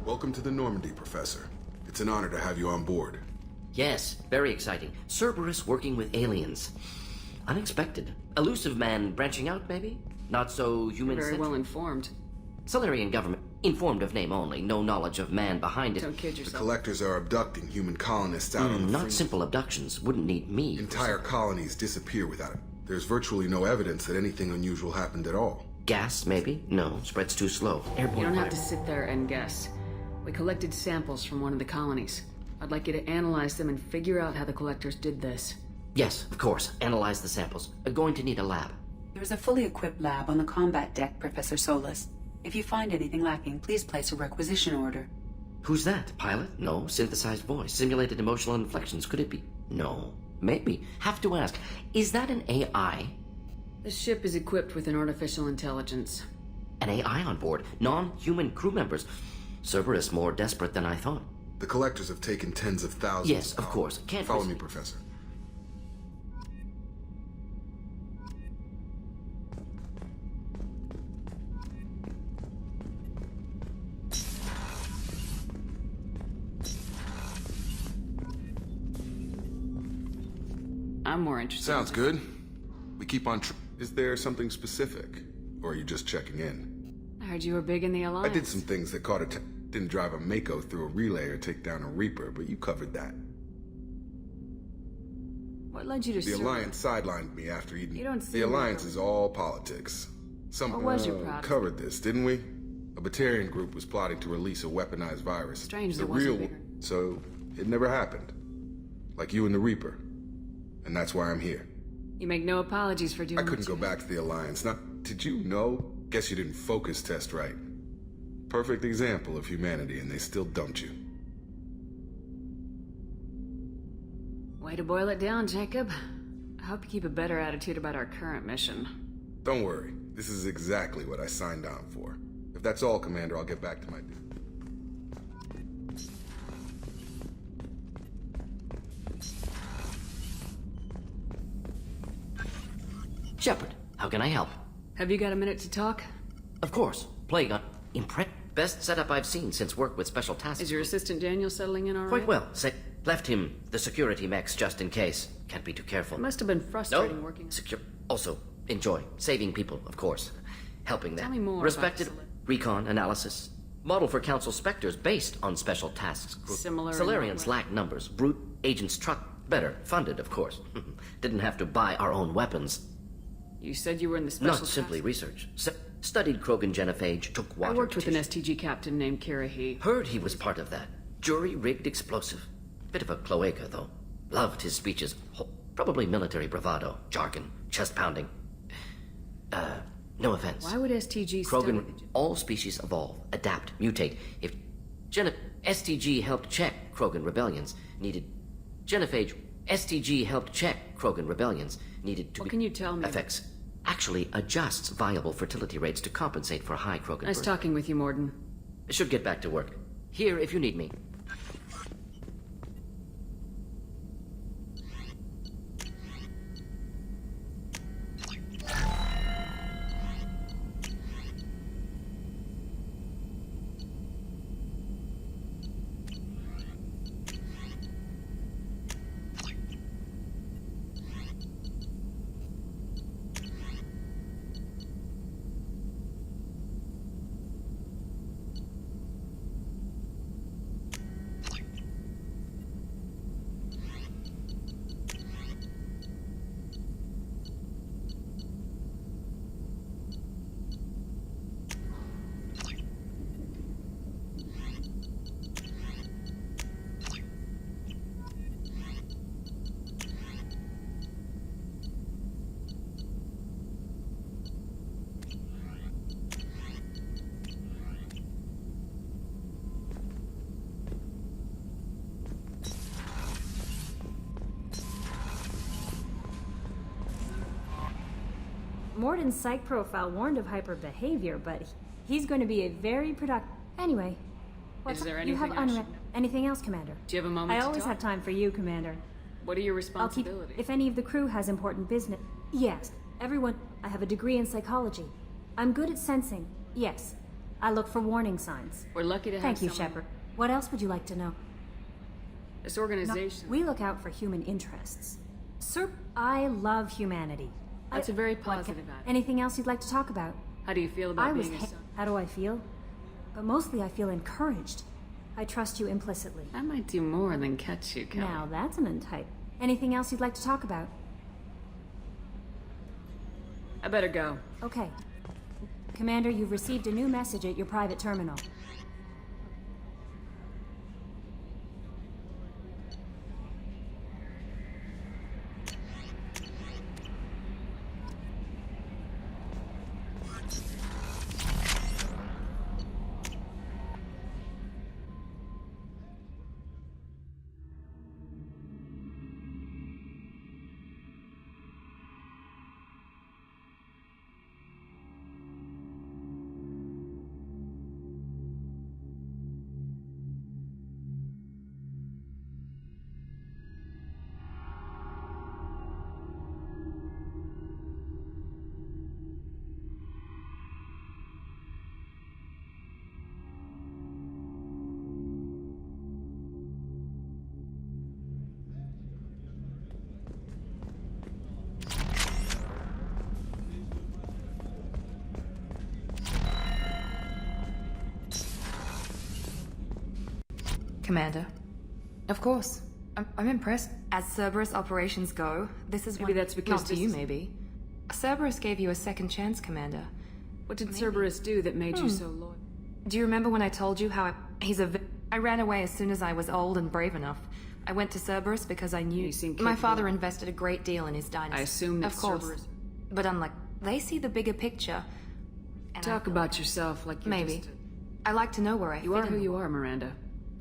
Welcome to the Normandy, Professor. It's an honor to have you on board. Yes, very exciting. Cerberus working with aliens. Unexpected. Elusive man branching out, maybe? Not so human. Very well informed. Solarian government. Informed of name only. No knowledge of man behind it. Don't kid The yourself. collectors are abducting human colonists out on the Not fringe. simple abductions. Wouldn't need me. Entire colonies disappear without it. There's virtually no evidence that anything unusual happened at all. Gas, maybe? No, spreads too slow. Airborne You don't have to virus. sit there and guess. We collected samples from one of the colonies. I'd like you to analyze them and figure out how the collectors did this. Yes, of course. Analyze the samples. Going to need a lab. There's a fully equipped lab on the combat deck, Professor Solis. If you find anything lacking, please place a requisition order. Who's that? Pilot? No. Synthesized voice. Simulated emotional inflections. Could it be? No. Maybe. Have to ask. Is that an AI? The ship is equipped with an artificial intelligence. An AI on board. Non-human crew members. Cerberus more desperate than I thought. The collectors have taken tens of thousands. Yes, of course. Can't Follow risk- me, Professor. I'm more interested. Sounds good. We keep on Is there something specific? Or are you just checking in? I heard you were big in the Alliance. I did some things that caught didn't drive a Mako through a relay or take down a Reaper, but you covered that. What led you to The Cerberus? Alliance sidelined me after Eden. You don't The seem Alliance like a- is all politics. Some Or was you proud of covered this, didn't we? A Batarian group was plotting to release a weaponized virus. Strange the there wasn't real bigger. So it never happened. Like you and the Reaper. And that's why I'm here. You make no apologies for doing I couldn't what you go back to the Alliance. Did you know? Guess you didn't focus test right. Perfect example of humanity, and they still dumped you. Way to boil it down, Jacob. I hope you keep a better attitude about our current mission. Don't worry. This is exactly what I signed on for. If that's all, Commander, I'll get back to my duty. Shepard, how can I help? Have you got a minute to talk? Of course. Plague on. Best setup I've seen since work with Special Task. Is your assistant Daniel settling in all right? Quite well. Left him the security mechs just in case. Can't be too careful. It must have been frustrating No. working. Secure. Also, enjoy. Saving people, of course. Helping them. Tell me more Respected about recon analysis. Model for Council Spectres based on Special Tasks Group. Similar in Solarians what way? lack numbers. Brute agents truck. Better. Funded, of course. Didn't have to buy our own weapons. You said you were in the special Not simply task- research. Studied Krogan genophage, took water. I worked with an tissue. STG captain named Kirahi. Heard he was part of that. Jury-rigged explosive. Bit of a cloaca, though. Loved his speeches. Probably military bravado, jargon, chest-pounding. No offense. Why would STG study Krogan, the... all species evolve, adapt, mutate. If STG helped check Krogan rebellions, needed... Genophage, STG helped check Krogan rebellions, needed to What be... can you tell me? Effects. Actually adjusts viable fertility rates to compensate for high Krogan Nice birth. talking with you, Morden. Should get back to work. Here if you need me. Morden's psych profile warned of hyper behavior, but he's going to be a very productive... Anyway. Is there You have anything I should know? Anything else, Commander? Do you have a moment I to always talk? have time for you, Commander. What are your I'll keep... responsibilities? If any of the crew has important business... Yes. Everyone... I have a degree in psychology. I'm good at sensing. Yes. I look for warning signs. We're lucky to have Thank you, someone- Shepard. What else would you like to know? This organization. We look out for human interests. Sir, I love humanity. That's a very What positive attitude. Anything else you'd like to talk about? How do you feel about being a son? How do I feel? But mostly I feel encouraged. I trust you implicitly. I might do more than catch you, Kelly. Now that's an untype. Anything else you'd like to talk about? I better go. Okay. Commander, you've received a new message at your private terminal. Commander. Of course. I'm impressed. As Cerberus operations go, this is Maybe one... that's because Not to this you, is- maybe. Cerberus gave you a second chance, Commander. What did Cerberus do that made you so loyal? Do you remember when I told you how I ran away as soon as I was old and brave enough. I went to Cerberus because I knew... You seem My capable. father invested a great deal in his dynasty. I assume that Of course. Cerberus... But unlike... They see the bigger picture. And I Talk feel- about yourself like you're Maybe. just I like to know where I You fit are in who the you are, Miranda.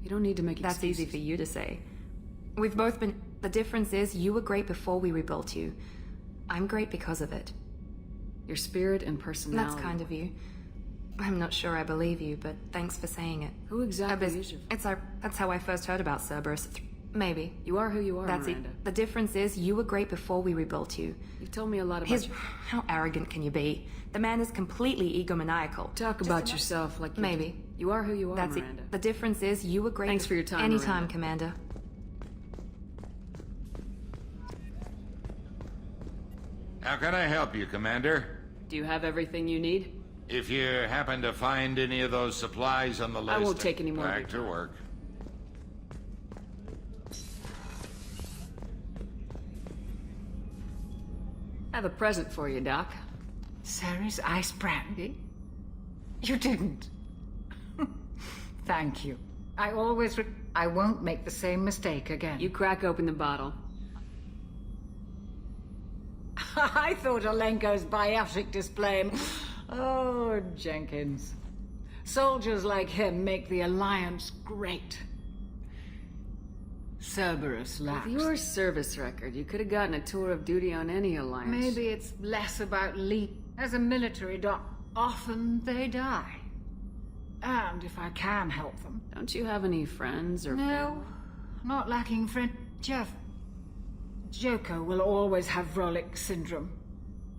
You don't need to make That's excuses. easy for you to say. We've both been... The difference is you were great before we rebuilt you. I'm great because of it. Your spirit and personality. That's kind of you. I'm not sure I believe you, but thanks for saying it. Who exactly Abyss- is your... That's how I first heard about Cerberus. Maybe. You are who you are, That's Miranda. it. The difference is you were great before we rebuilt you. You've told me a lot about His... you. How arrogant can you be? The man is completely egomaniacal. Talk about yourself like you Maybe. You are who you are, That's Miranda. it. The difference is you were great... Thanks for your time, Anytime, Miranda. Commander. How can I help you, Commander? Do you have everything you need? If you happen to find any of those supplies on the list... I won't take any more of Back your to work. I have a present for you, Doc. Sarah's ice brandy? You didn't. Thank you. I won't make the same mistake again. You crack open the bottle. I thought Olenko's biotic display... Oh, Jenkins. Soldiers like him make the Alliance great. Cerberus lacks. With your service record, you could have gotten a tour of duty on any alliance. Maybe it's less about leap. As a military doc, often they die. And if I can help them... Don't you have any friends or... No, not lacking friend. Jeff. Joker will always have Vrolic syndrome.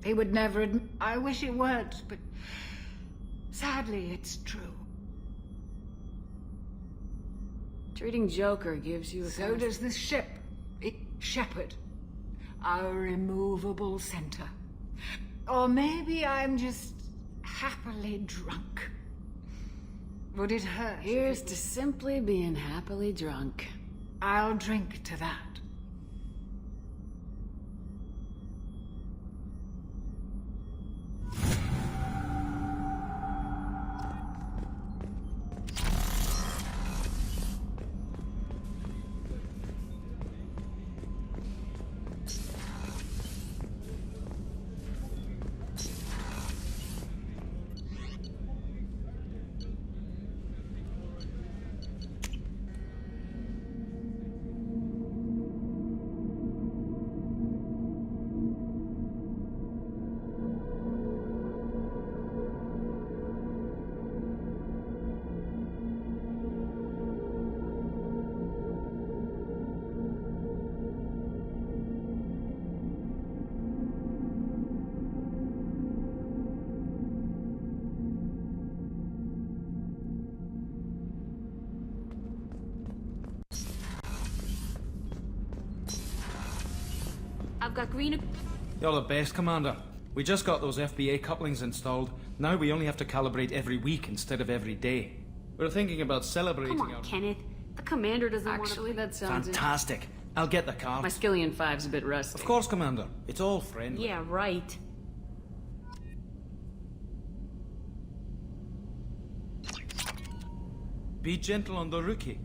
He would never admit... I wish it weren't, but... Sadly, it's true. Treating Joker gives you a... So does this ship. Shepard. Our immovable center. Or maybe I'm just... happily drunk. Would it hurt? Here's to simply being happily drunk. I'll drink to that. green... You're the best, Commander. We just got those FBA couplings installed. Now we only have to calibrate every week instead of every day. We're thinking about celebrating Come on, Kenneth. The commander doesn't Actually, that sounds... Fantastic. I'll get the car. My Skillion 5's a bit rusty. Of course, Commander. It's all friendly. Yeah, right. Be gentle on the rookie.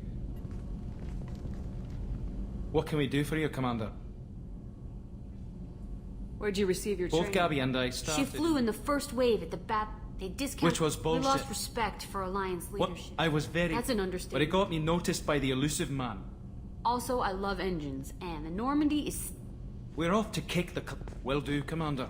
What can we do for you, Commander? Where'd you receive your Both training? Gabby and I started... She flew in the first wave at the bat. They discounted. Which was We bullshit. lost respect for Alliance What? leadership. I was very... That's an But understatement. it got me noticed by the elusive man. Also, I love engines, and the Normandy is... We're off to kick the... Will do, Commander.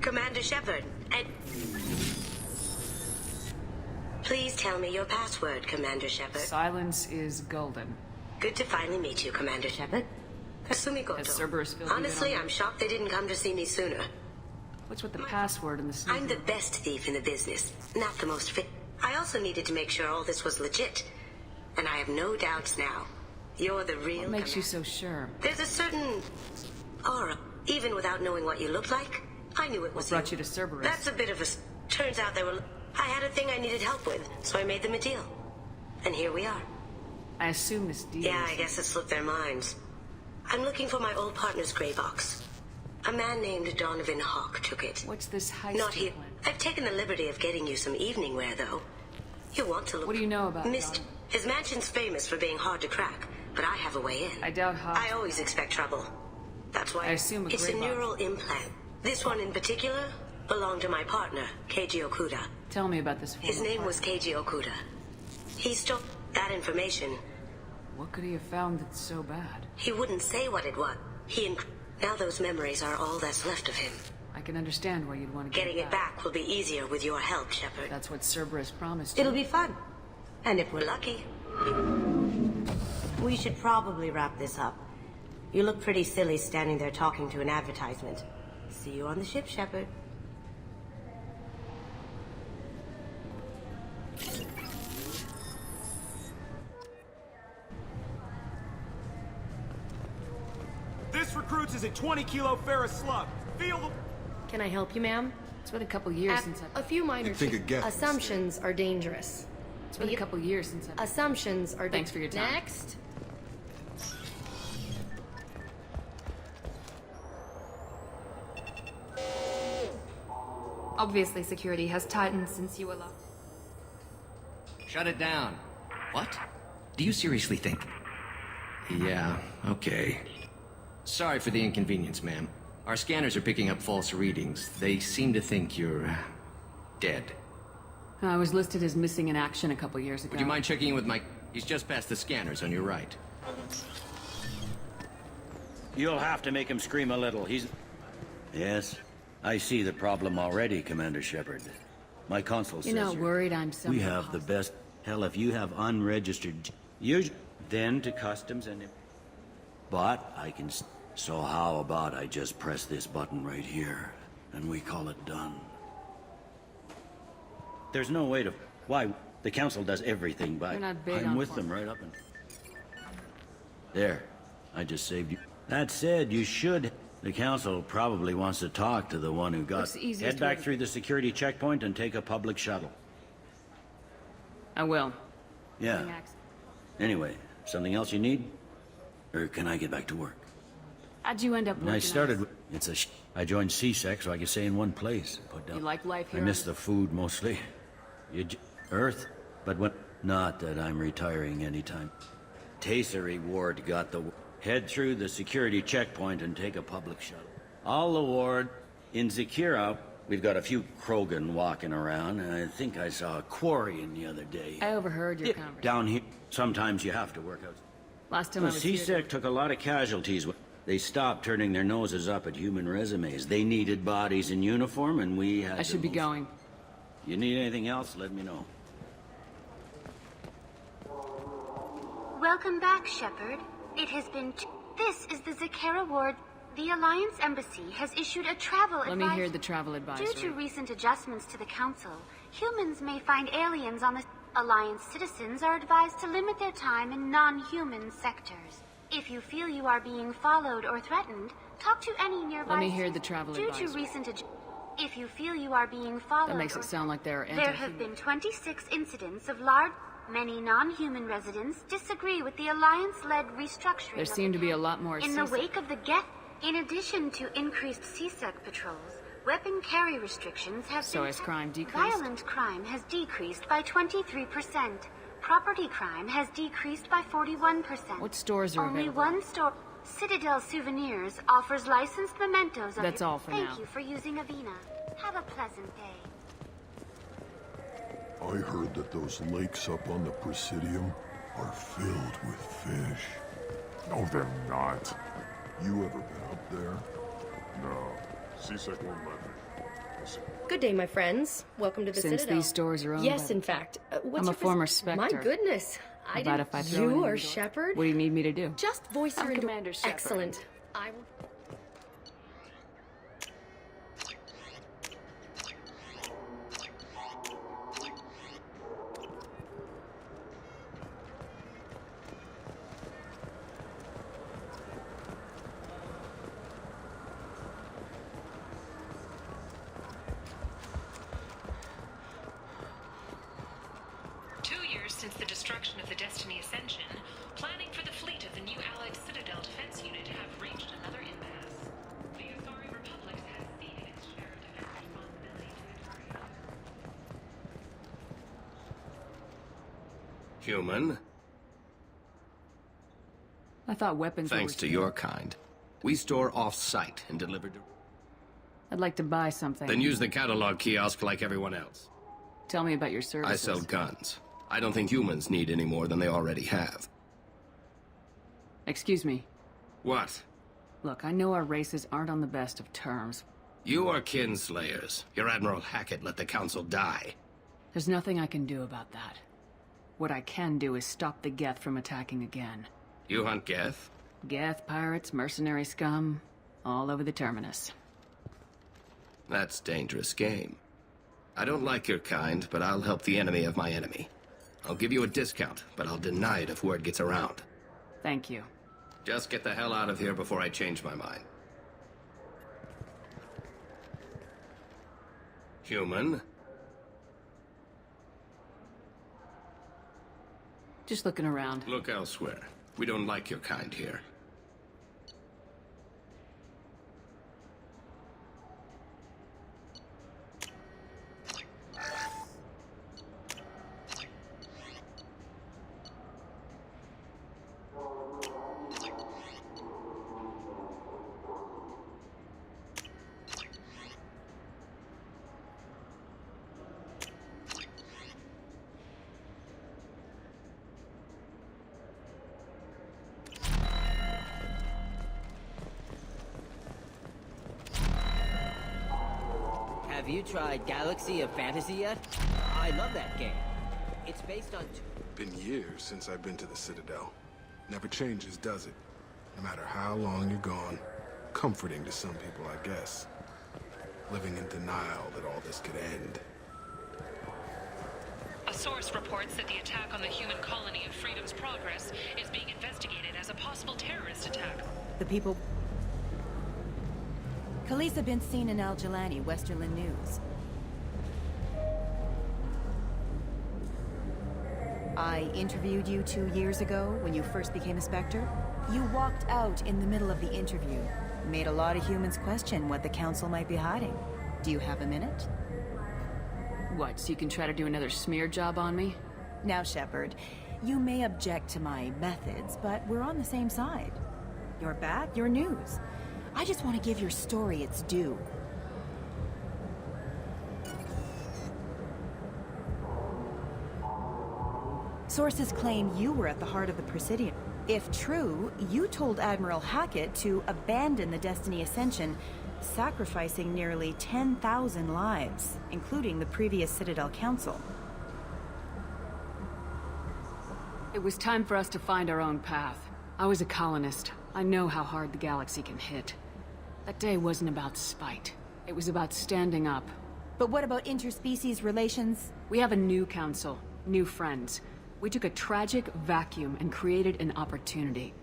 Commander Shepard, please tell me your password, Commander Shepard. Silence is golden. Good to finally meet you, Commander Shepard. Sumigoto. Has Cerberus filled you in Honestly, on I'm shocked they didn't come to see me sooner. What's with the password and the sneaker? I'm the best thief in the business, not the most fit. I also needed to make sure all this was legit. And I have no doubts now. You're the real What makes you commander. so sure? There's a certain aura. Even without knowing what you look like, I knew it was What brought you to Cerberus? That's a bit of a... Turns out there were... I had a thing I needed help with, so I made them a deal. And here we are. I assume this deal Yeah, is- I guess it slipped their minds. I'm looking for my old partner's gray box. A man named Donovan Hawk took it. What's this heist Not here. plan? I've taken the liberty of getting you some evening wear, though. You want to look... What do you know about Mist. Donovan? His mansion's famous for being hard to crack, but I have a way in. I doubt Hawk. I always expect trouble. That's why... I assume a it's a gray box. neural implant. This one in particular belonged to my partner, Keiji Okuda. Tell me about this. His name was Keiji Okuda. He stole that information. What could he have found that's so bad? He wouldn't say what it was. Now those memories are all that's left of him. I can understand why you'd want to Getting it back will be easier with your help, Shepard. That's what Cerberus promised you. It'll be fun. And if we're lucky. We should probably wrap this up. You look pretty silly standing there talking to an advertisement. See you on the ship, Shepard. This recruits is a 20-kilo ferrous slug. Feel the... Can I help you, ma'am? It's been a couple years since I... A few minor You think it gets assumptions are dangerous. It's been a couple years since I... Assumptions are... Thanks for your time. Next. Obviously, security has tightened since you were last. Shut it down. What? Do you seriously think? Yeah, okay. Sorry for the inconvenience, ma'am. Our scanners are picking up false readings. They seem to think you're... dead. I was listed as missing in action a couple years ago. Would you mind checking in with my... He's just past the scanners on your right. You'll have to make him scream a little. He's... Yes, I see the problem already, Commander Shepard. My console says You're not worried I'm we somehow have the best... Hell, if you have unregistered... Then to customs and... But I can... So how about I just press this button right here, and we call it done? There's no way to... Why? The Council does everything, but They're not big I'm on with form. them right up and... There. I just saved you. That said, you should... The Council probably wants to talk to the one who got... What's the easiest Head back way to- through the security checkpoint and take a public shuttle. I will. Yeah. Getting access. Anyway, something else you need? Or can I get back to work? How'd you end up When I working started, on I joined CSEC so I could stay in one place. Put down. You like life I here? miss the food mostly. Earth, but when... Not that I'm retiring anytime. Tasery Ward got the... Head through the security checkpoint and take a public shuttle. All the ward. In Zakira, we've got a few Krogan walking around, and I think I saw a Quarian the other day. I overheard your conversation. Down here, sometimes you have to work out. Last time I was CSEC here... took a lot of casualties. They stopped turning their noses up at human resumes. They needed bodies in uniform, and we had I should be move. going. You need anything else, let me know. Welcome back, Shepard. It has been... This is the Zakera Ward. The Alliance Embassy has issued a travel Let me hear the travel advisory. Due to recent adjustments to the Council, humans may find aliens on the... Alliance citizens are advised to limit their time in non-human sectors. If you feel you are being followed or threatened, talk to any nearby... Let me hear the travel Due advisory. to recent... If you feel you are being followed... That makes it sound like they're There have been 26 incidents of large... Many non-human residents disagree with the Alliance-led restructuring. There seem to be a lot more In the CSEC. wake of the get, in addition to increased CSEC patrols, weapon carry restrictions have So been... has crime decreased? Violent crime has decreased by 23%. Property crime has decreased by 41%. What stores are Only available? one store... Citadel Souvenirs offers licensed mementos of... That's all for Thank now. you for using Avina. Have a pleasant day. I heard that those lakes up on the Presidium are filled with fish. No, they're not. You ever been up there? No. CSEC won't let me. Listen. Good day, my friends. Welcome to the Since Citadel. these stores are owned Yes, by- in fact. What's I'm a your former pos- Spectre. My goodness. How I about didn't... if I throw You in are the door? Shepard? What do you need me to do? Just voice I'm your... Commander Shepard. Excellent. I will... destruction of the Destiny Ascension, planning for the fleet of the new Allied Citadel defense unit have reached another impasse. The Uthari Republic has ceded its share of defense responsibility to the Turians. Human, I thought weapons were thanks to your kind, we store off-site and deliver to... I'd like to buy something. Then use the catalog kiosk like everyone else. Tell me about your services. I sell guns. I don't think humans need any more than they already have. Excuse me. What? Look, I know our races aren't on the best of terms. You are kinslayers. Your Admiral Hackett let the Council die. There's nothing I can do about that. What I can do is stop the Geth from attacking again. You hunt Geth? Geth, pirates, mercenary scum, all over the Terminus. That's dangerous game. I don't like your kind, but I'll help the enemy of my enemy. I'll give you a discount, but I'll deny it if word gets around. Thank you. Just get the hell out of here before I change my mind. Human? Just looking around. Look elsewhere. We don't like your kind here. Have you tried Galaxy of Fantasy yet? I love that game. It's based on... Been years since I've been to the Citadel. Never changes, does it? No matter how long you're gone. Comforting to some people, I guess. Living in denial that all this could end. A source reports that the attack on the human colony of Freedom's Progress is being investigated as a possible terrorist attack. The people... Khaleesa been seen in Al-Jalani, Westerland News. I interviewed you 2 years ago when you first became a Spectre. You walked out in the middle of the interview. Made a lot of humans question what the Council might be hiding. Do you have a minute? What, so you can try to do another smear job on me? Now, Shepard, you may object to my methods, but we're on the same side. You're back, you're news. I just want to give your story its due. Sources claim you were at the heart of the Presidium. If true, you told Admiral Hackett to abandon the Destiny Ascension, sacrificing nearly 10,000 lives, including the previous Citadel Council. It was time for us to find our own path. I was a colonist. I know how hard the galaxy can hit. That day wasn't about spite. It was about standing up. But what about interspecies relations? We have a new council, new friends. We took a tragic vacuum and created an opportunity.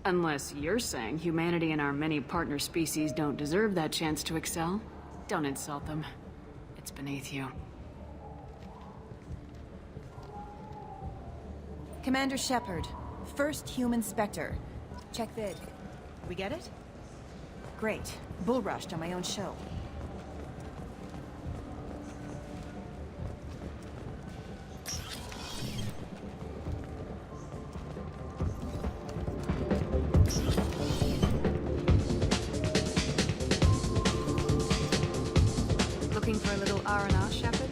Unless you're saying humanity and our many partner species don't deserve that chance to excel. Don't insult them. It's beneath you. Commander Shepard, first human Spectre. Check vid. We get it? Great. Bull rushed on my own show. Looking for a little R&R, Shepard?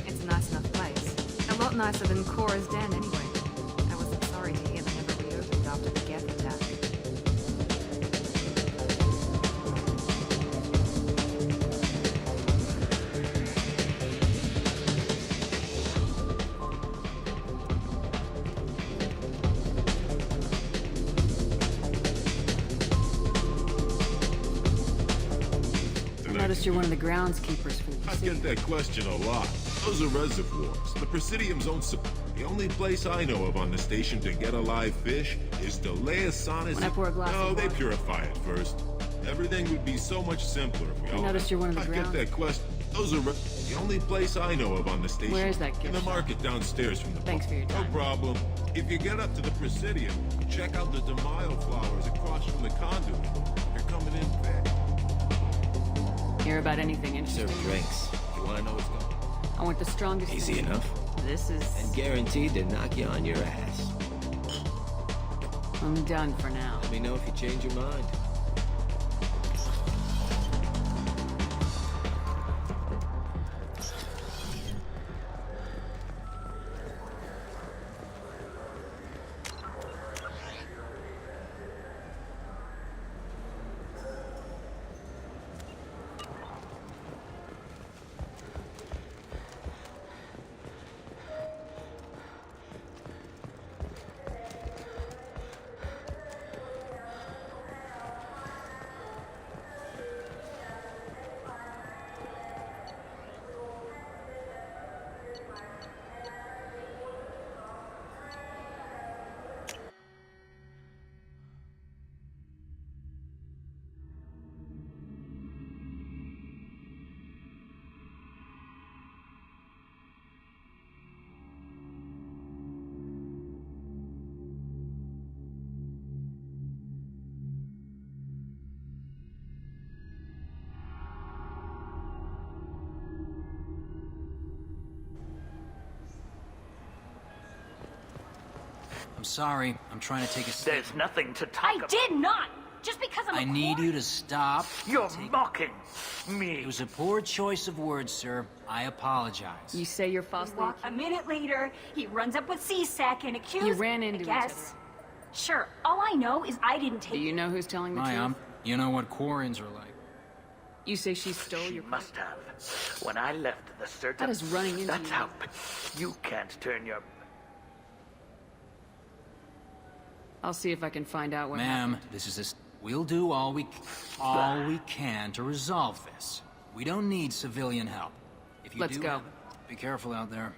It's a nice enough place. A lot nicer than Cora's den, anyway. I was sorry to hear they never reopened after the Geth attack. You're one of the groundskeepers for the I get that question a lot. Those are reservoirs. The Presidium's own the only place I know of on the station to get a live fish is to lay a sonus. When I pour a glass No, of they water. purify it first. Everything would be so much simpler if we all... I noticed you're one of the I get that question. Those are the only place I know of on the station. Where is that gift In the shop? market downstairs from the Thanks for your No time. problem. If you get up to the Presidium, check out the DeMaio flowers across from the conduit. They're coming in fast. Hear about anything interesting? Serve drinks. You want to know what's going on? I want the strongest. Easy thing. enough. This is... And guaranteed to knock you on your ass. I'm done for now. Let me know if you change your mind. I'm sorry. I'm trying to take a step. There's nothing to talk I about. did not! Just because I'm I a need core- you to stop. You're mocking me. It was a poor choice of words, sir. I apologize. You say you're falsely... A minute later, he runs up with C-Sec and accuses... You ran into I each guess. Sure, all I know is I didn't take... Do you know who's telling the truth? You know what Quarians are like. You say she stole She your... must have. When I left the Citadel, That is running into that's you. how you can't turn your... I'll see if I can find out what Ma'am, happened. this is a... We'll do all we can to resolve this. We don't need civilian help. If you Let's do go. have it, be careful out there.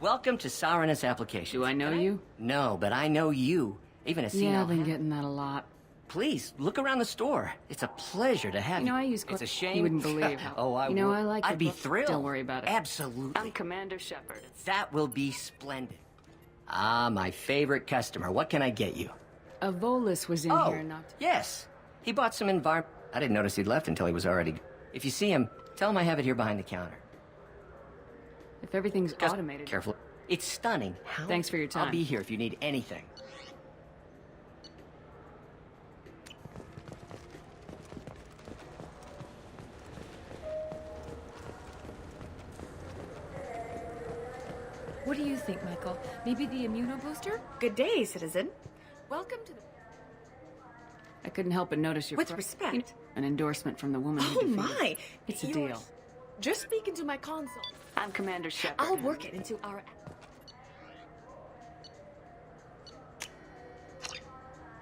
Welcome to Sarenus application. Do I know you? No, but I know you. Even a Yeah, I've been getting that a lot. Please, look around the store. It's a pleasure to have You know, I use... It's a shame. You wouldn't believe how... Oh, I You know, would. I like I'd your be book. thrilled. Don't worry about it. Absolutely. I'm Commander Shepard. That will be splendid. Ah, my favorite customer. What can I get you? A Volus was in here not... Yes. He bought some I didn't notice he'd left until he was already... If you see him, tell him I have it here behind the counter. If everything's Just automated... careful. It's stunning. Thanks for your time. I'll be here if you need anything. What do you think, Michael? Maybe the immunobooster? Good day, citizen. Welcome to the... I couldn't help but notice your... With pro- respect. You know, an endorsement from the woman who Oh defeated... my! It's a You're- deal. Just speak into my console. I'm Commander Shepard. I'll work it into our...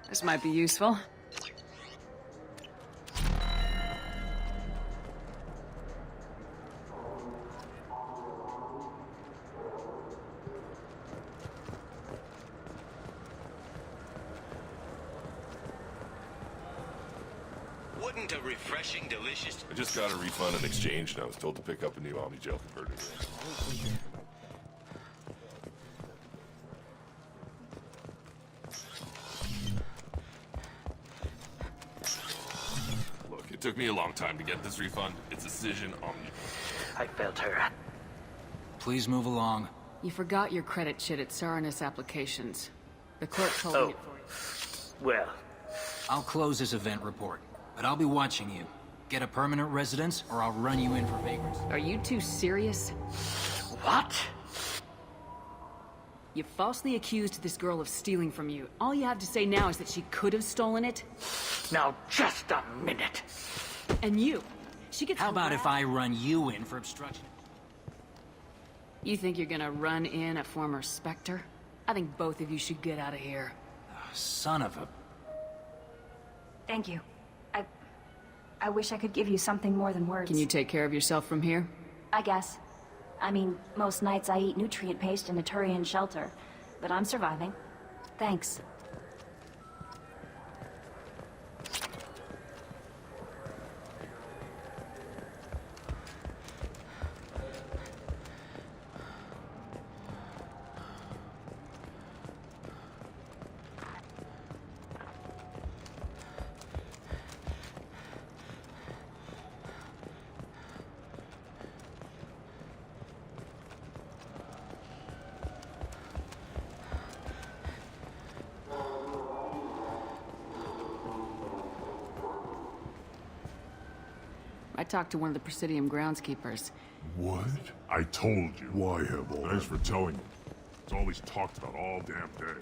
This might be useful. Wouldn't a refreshing, delicious... I just got a refund and exchange, and I was told to pick up a new Omni-Gel converter. Look, it took me a long time to get this refund. It's Decision Omni. I felt her. Please move along. You forgot your credit shit at Sarenus Applications. The clerk's holding it for you. Well, I'll close this event report, but I'll be watching you. Get a permanent residence, or I'll run you in for vagrants. Are you two serious? What? You falsely accused this girl of stealing from you. All you have to say now is that she could have stolen it. Now, just a minute. And you. She gets... How about if I run you in for obstruction? You think you're gonna run in a former Spectre? I think both of you should get out of here. Son of a... Thank you. I wish I could give you something more than words. Can you take care of yourself from here? I guess. I mean, most nights I eat nutrient paste in a Turian shelter, but I'm surviving. Thanks. I talked to one of the Presidium groundskeepers. What? I told you. Why have all Thanks for telling me. It's all he's talked about all damn day.